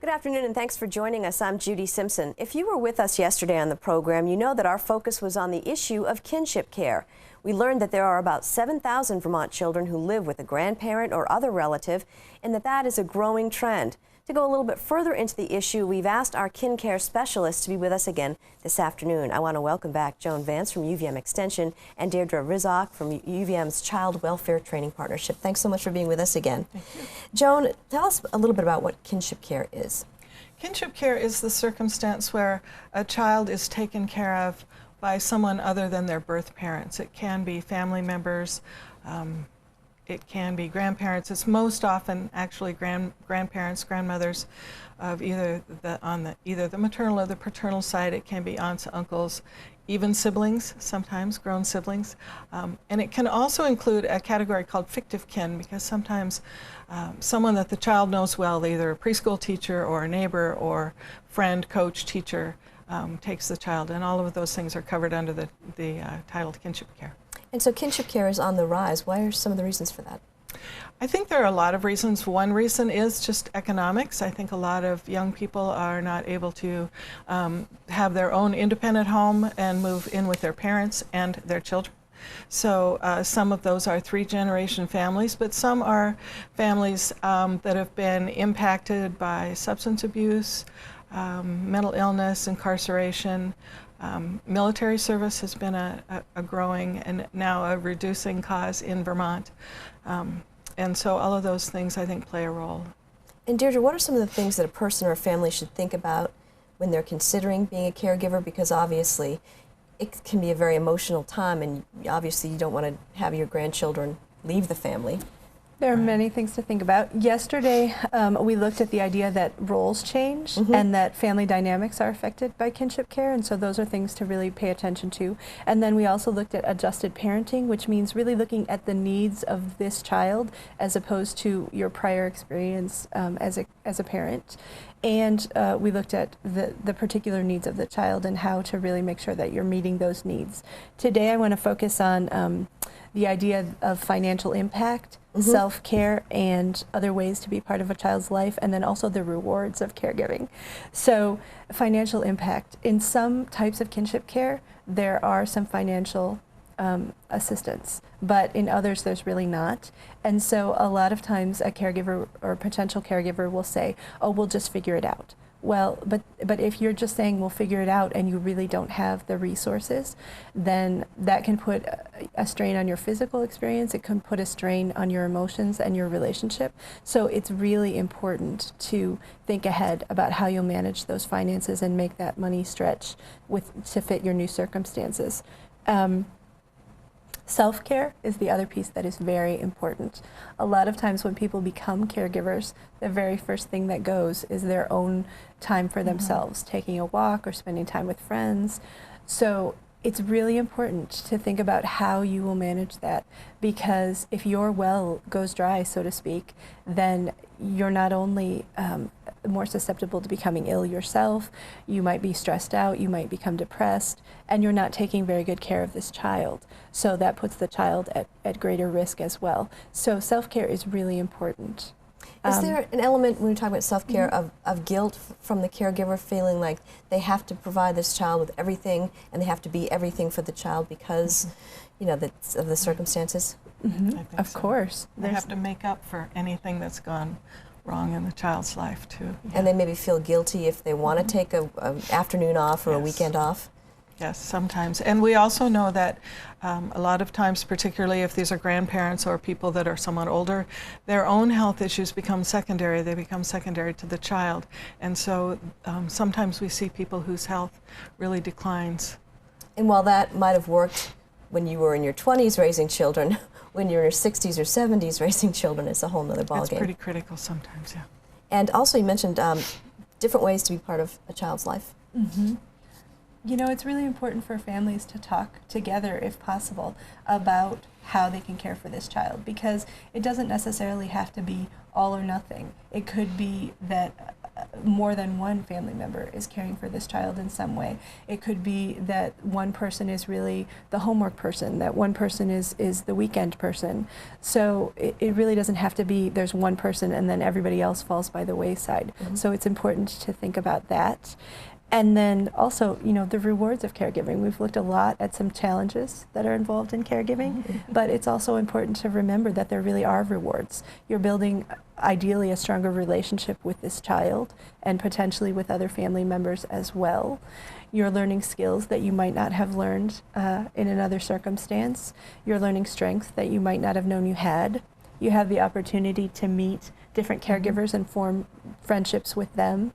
Good afternoon and thanks for joining us. I'm Judy Simpson. If you were with us yesterday on the program, you know that our focus was on the issue of kinship care. We learned that there are about 7,000 Vermont children who live with a grandparent or other relative, and that is a growing trend. To go a little bit further into the issue, we've asked our kin care specialist to be with us again this afternoon. I want to welcome back Joan Vance from UVM Extension and Deirdre Rizok from UVM's Child Welfare Training Partnership. Thanks so much for being with us again. Thank you. Joan, tell us a little bit about what kinship care is. Kinship care is the circumstance where a child is taken care of by someone other than their birth parents. It can be family members, it can be grandparents. It's most often actually grandparents, grandmothers of either the maternal or the paternal side. It can be aunts, uncles, even siblings, sometimes grown siblings. And it can also include a category called fictive kin, because sometimes someone that the child knows well, either a preschool teacher or a neighbor or friend, coach, teacher, takes the child, and all of those things are covered under the title kinship care. And so kinship care is on the rise. Why are some of the reasons for that? I think there are a lot of reasons. One reason is just economics. I think a lot of young people are not able to have their own independent home and move in with their parents and their children. So some of those are three-generation families, but some are families that have been impacted by substance abuse, mental illness, incarceration. Military service has been a growing and now a reducing cause in Vermont. And so all of those things, I think, play a role. And Deirdre, what are some of the things that a person or a family should think about when they're considering being a caregiver? Because obviously it can be a very emotional time, and obviously you don't want to have your grandchildren leave the family. There are many things to think about. Yesterday, we looked at the idea that roles change and that family dynamics are affected by kinship care, and so those are things to really pay attention to. And then we also looked at adjusted parenting, which means really looking at the needs of this child as opposed to your prior experience as a parent. And we looked at the particular needs of the child and how to really make sure that you're meeting those needs. Today I want to focus on the idea of financial impact, self-care, and other ways to be part of a child's life, and then also the rewards of caregiving. So financial impact. In some types of kinship care, there are some financial assistance, but in others there's really not. And so a lot of times a caregiver or potential caregiver will say, oh, we'll just figure it out. Well, but if you're just saying we'll figure it out and you really don't have the resources, then that can put a strain on your physical experience. It can put a strain on your emotions and your relationship. So it's really important to think ahead about how you'll manage those finances and make that money stretch to fit your new circumstances. Self-care is the other piece that is very important. A lot of times when people become caregivers, the very first thing that goes is their own time for themselves, taking a walk or spending time with friends. So it's really important to think about how you will manage that, because if your well goes dry, so to speak, then you're not only more susceptible to becoming ill yourself, you might be stressed out, you might become depressed, and you're not taking very good care of this child. So that puts the child at greater risk as well. So self-care is really important. Is there an element, when we talk about self-care, of guilt from the caregiver, feeling like they have to provide this child with everything and they have to be everything for the child because, you know, of the circumstances? Of course. They have to make up for anything that's gone wrong in the child's life, too. Yeah. And they maybe feel guilty if they want to take an afternoon off or a weekend off? Yes, sometimes. And we also know that a lot of times, particularly if these are grandparents or people that are somewhat older, their own health issues become secondary. They become secondary to the child. And so sometimes we see people whose health really declines. And while that might have worked when you were in your 20s raising children, when you're in your 60s or 70s raising children, it's a whole other ballgame. It's pretty critical sometimes, yeah. And also you mentioned different ways to be part of a child's life. You know, it's really important for families to talk together, if possible, about how they can care for this child, because it doesn't necessarily have to be all or nothing. It could be that more than one family member is caring for this child in some way. It could be that one person is really the homework person, that one person is the weekend person. So it really doesn't have to be there's one person and then everybody else falls by the wayside. So it's important to think about that. And then also, you know, the rewards of caregiving. We've looked a lot at some challenges that are involved in caregiving, but it's also important to remember that there really are rewards. You're building, ideally, a stronger relationship with this child and potentially with other family members as well. You're learning skills that you might not have learned in another circumstance. You're learning strengths that you might not have known you had. You have the opportunity to meet different caregivers and form friendships with them.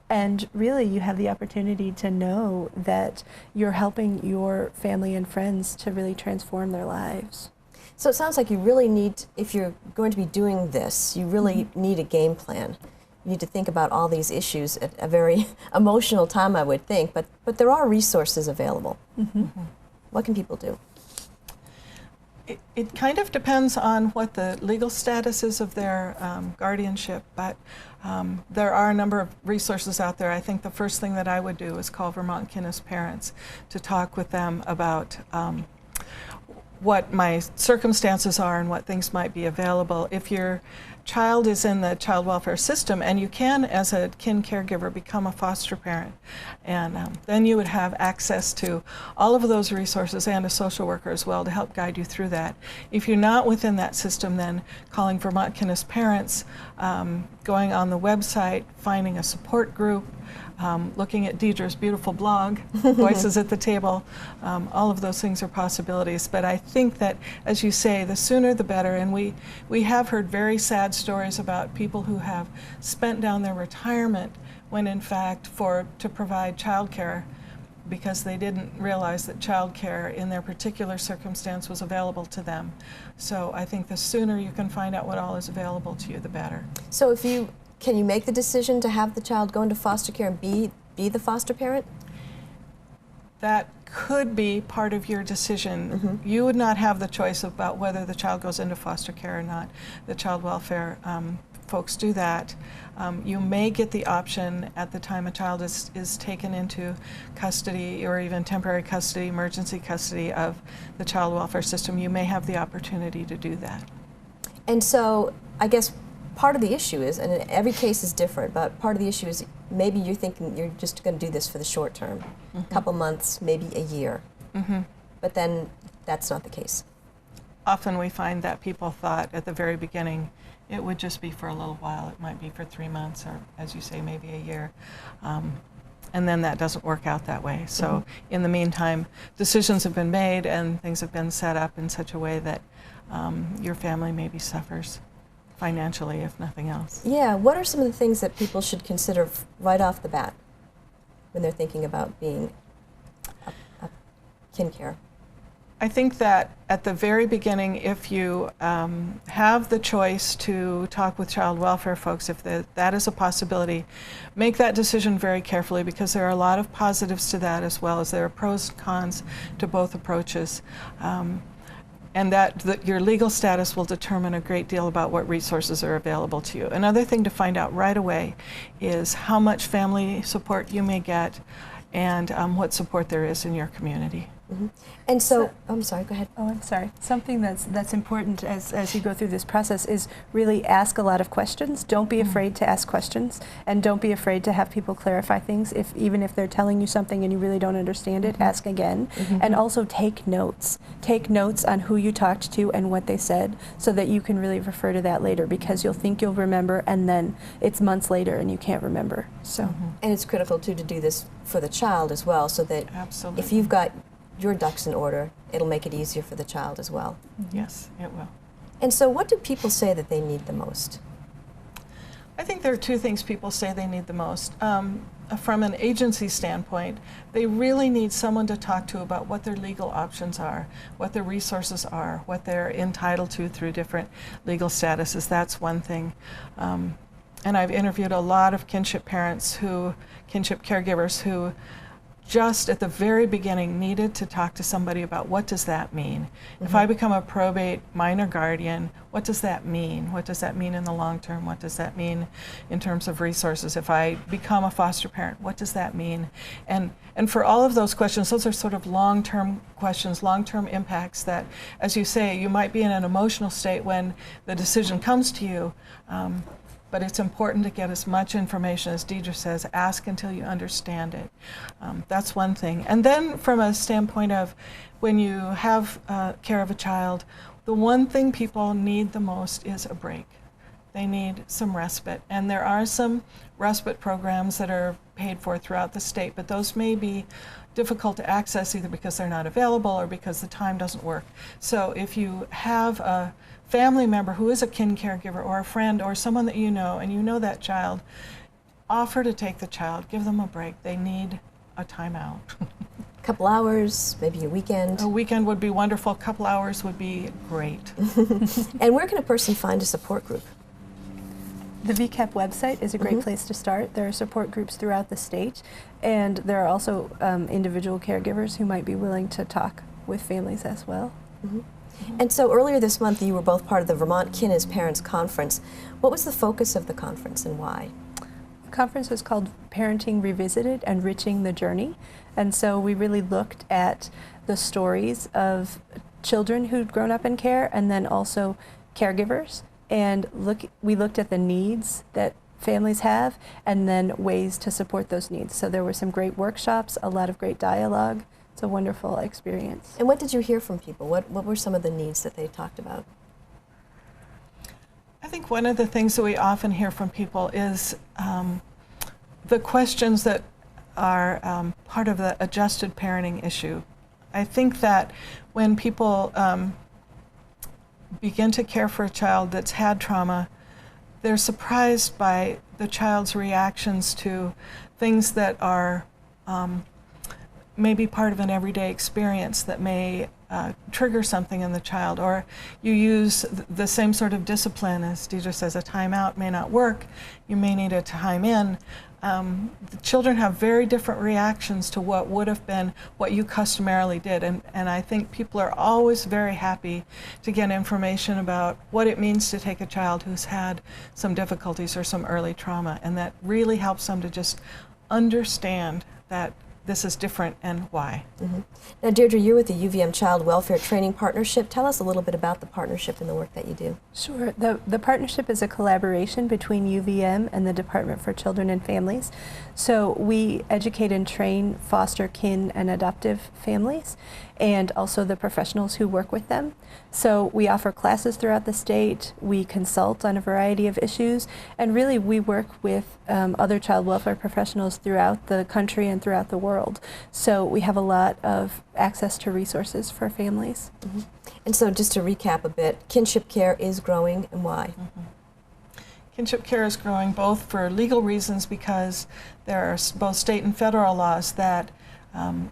And really, you have the opportunity to know that you're helping your family and friends to really transform their lives. So it sounds like you really need, if you're going to be doing this, you really need a game plan. You need to think about all these issues at a very emotional time, I would think, but there are resources available. What can people do? It kind of depends on what the legal status is of their guardianship, but there are a number of resources out there. I think the first thing that I would do is call Vermont Kinship parents to talk with them about what my circumstances are and what things might be available. If your child is in the child welfare system, and you can, as a kin caregiver, become a foster parent, and then you would have access to all of those resources and a social worker as well to help guide you through that. If you're not within that system, then calling Vermont Kinship parents, going on the website, finding a support group, looking at Deidre's beautiful blog, Voices at the Table, all of those things are possibilities. But I think that, as you say, the sooner the better. And we have heard very sad stories about people who have spent down their retirement when, in fact, to provide child care, because they didn't realize that child care in their particular circumstance was available to them. So I think the sooner you can find out what all is available to you, the better. So can you make the decision to have the child go into foster care and be the foster parent? That could be part of your decision. You would not have the choice about whether the child goes into foster care or not. The child welfare folks do that. You may get the option at the time a child is taken into custody, or even temporary custody, emergency custody of the child welfare system. You may have the opportunity to do that. And so I guess part of the issue is, and every case is different, but part of the issue is maybe you're thinking you're just going to do this for the short term, a couple months, maybe a year. But then that's not the case. Often we find that people thought at the very beginning it would just be for a little while. It might be for 3 months, or, as you say, maybe a year. And then that doesn't work out that way. So in the meantime, decisions have been made and things have been set up in such a way that your family maybe suffers financially, if nothing else. Yeah, what are some of the things that people should consider right off the bat when they're thinking about being a kin care? I think that at the very beginning, if you have the choice to talk with child welfare folks, if that is a possibility, make that decision very carefully, because there are a lot of positives to that, as well as there are pros and cons to both approaches. And that your legal status will determine a great deal about what resources are available to you. Another thing to find out right away is how much family support you may get, and what support there is in your community. And so, I'm sorry, go ahead. Oh, I'm sorry. Something that's important as you go through this process is really ask a lot of questions. Don't be afraid to ask questions, and don't be afraid to have people clarify things. Even if they're telling you something and you really don't understand it, ask again. And also take notes. Take notes on who you talked to and what they said, so that you can really refer to that later, because you'll think you'll remember, and then it's months later and you can't remember. So, and it's critical too to do this for the child as well, so that if you've got your ducks in order, it'll make it easier for the child as well. Yes, it will. And so what do people say that they need the most? I think there are two things people say they need the most. From an agency standpoint, they really need someone to talk to about what their legal options are, what their resources are, what they're entitled to through different legal statuses. That's one thing. And I've interviewed a lot of kinship parents kinship caregivers who just at the very beginning needed to talk to somebody about what does that mean. If I become a probate minor guardian, what does that mean? What does that mean in the long term? What does that mean in terms of resources? If I become a foster parent, what does that mean? And for all of those questions, those are sort of long-term questions, long-term impacts that, as you say, you might be in an emotional state when the decision comes to you. But it's important to get as much information, as Deidre says, ask until you understand it. That's one thing. And then from a standpoint of when you have care of a child, the one thing people need the most is a break. They need some respite. And there are some respite programs that are paid for throughout the state, but those may be difficult to access either because they're not available or because the time doesn't work. So if you have a family member who is a kin caregiver or a friend or someone that you know and you know that child, offer to take the child, give them a break. They need a timeout. A couple hours, maybe a weekend. A weekend would be wonderful. A couple hours would be great. And where can a person find a support group? The VCAP website is a great place to start. There are support groups throughout the state, and there are also individual caregivers who might be willing to talk with families as well. And so earlier this month, you were both part of the Vermont Kin as Parents Conference. What was the focus of the conference and why? The conference was called Parenting Revisited, Enriching the Journey. And so we really looked at the stories of children who'd grown up in care and then also caregivers. And we looked at the needs that families have and then ways to support those needs. So there were some great workshops, a lot of great dialogue. It's a wonderful experience. And what did you hear from people? What were some of the needs that they talked about? I think one of the things that we often hear from people is the questions that are part of the adjusted parenting issue. I think that when people begin to care for a child that's had trauma, they're surprised by the child's reactions to things that are maybe part of an everyday experience that may trigger something in the child, or you use the same sort of discipline. As Deidre says, a timeout may not work. You may need a time in. The children have very different reactions to what would have been what you customarily did, and I think people are always very happy to get information about what it means to take a child who's had some difficulties or some early trauma, and that really helps them to just understand that this is different and why. Now, Deirdre, you're with the UVM Child Welfare Training Partnership. Tell us a little bit about the partnership and the work that you do. Sure. The partnership is a collaboration between UVM and the Department for Children and Families. So we educate and train foster, kin, and adoptive families, and also the professionals who work with them. So we offer classes throughout the state, we consult on a variety of issues, and really we work with other child welfare professionals throughout the country and throughout the world. So we have a lot of access to resources for families. And so just to recap a bit, kinship care is growing, and why? Kinship care is growing both for legal reasons, because there are both state and federal laws that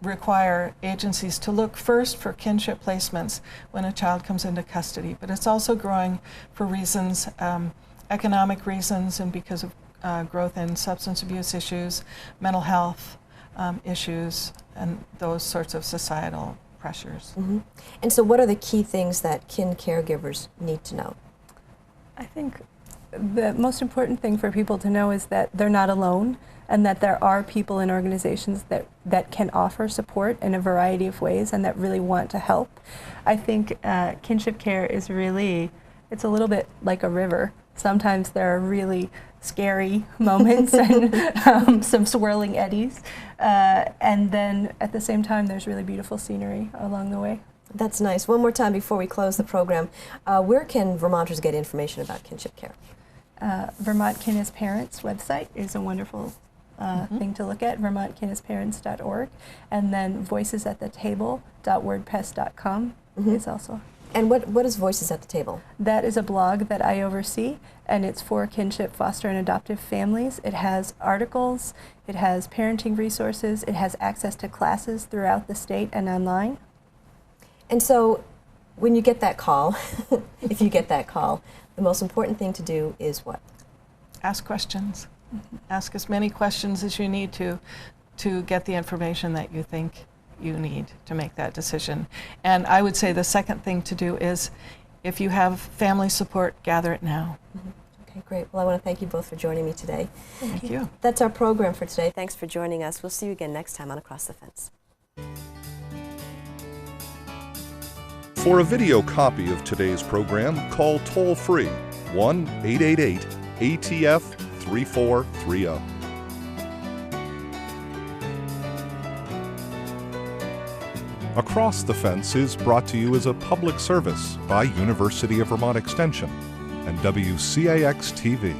require agencies to look first for kinship placements when a child comes into custody. But it's also growing for reasons, economic reasons, and because of growth in substance abuse issues, mental health issues, and those sorts of societal pressures. And so what are the key things that kin caregivers need to know? I think the most important thing for people to know is that they're not alone, and that there are people and organizations that can offer support in a variety of ways and that really want to help. I think kinship care is really, it's a little bit like a river. Sometimes there are really scary moments and some swirling eddies, and then at the same time there's really beautiful scenery along the way. That's nice. One more time before we close the program, where can Vermonters get information about kinship care? Vermont Kin as Parents website is a wonderful thing to look at, vermontkinaparents.org, and then voicesathetable.wordpress.com is also. And what is Voices at the Table? That is a blog that I oversee, and it's for kinship, foster, and adoptive families. It has articles, it has parenting resources, it has access to classes throughout the state and online. And so when you get that call, if you get that call, the most important thing to do is what? Ask questions. Ask as many questions as you need to to get the information that you think you need to make that decision. And I would say the second thing to do is, if you have family support, gather it now. Okay, great. Well, I want to thank you both for joining me today. Thank you. That's our program for today. Thanks for joining us. We'll see you again next time on Across the Fence. For a video copy of today's program, call toll-free 1-888-ATF-3430. Across the Fence is brought to you as a public service by University of Vermont Extension and WCAX-TV.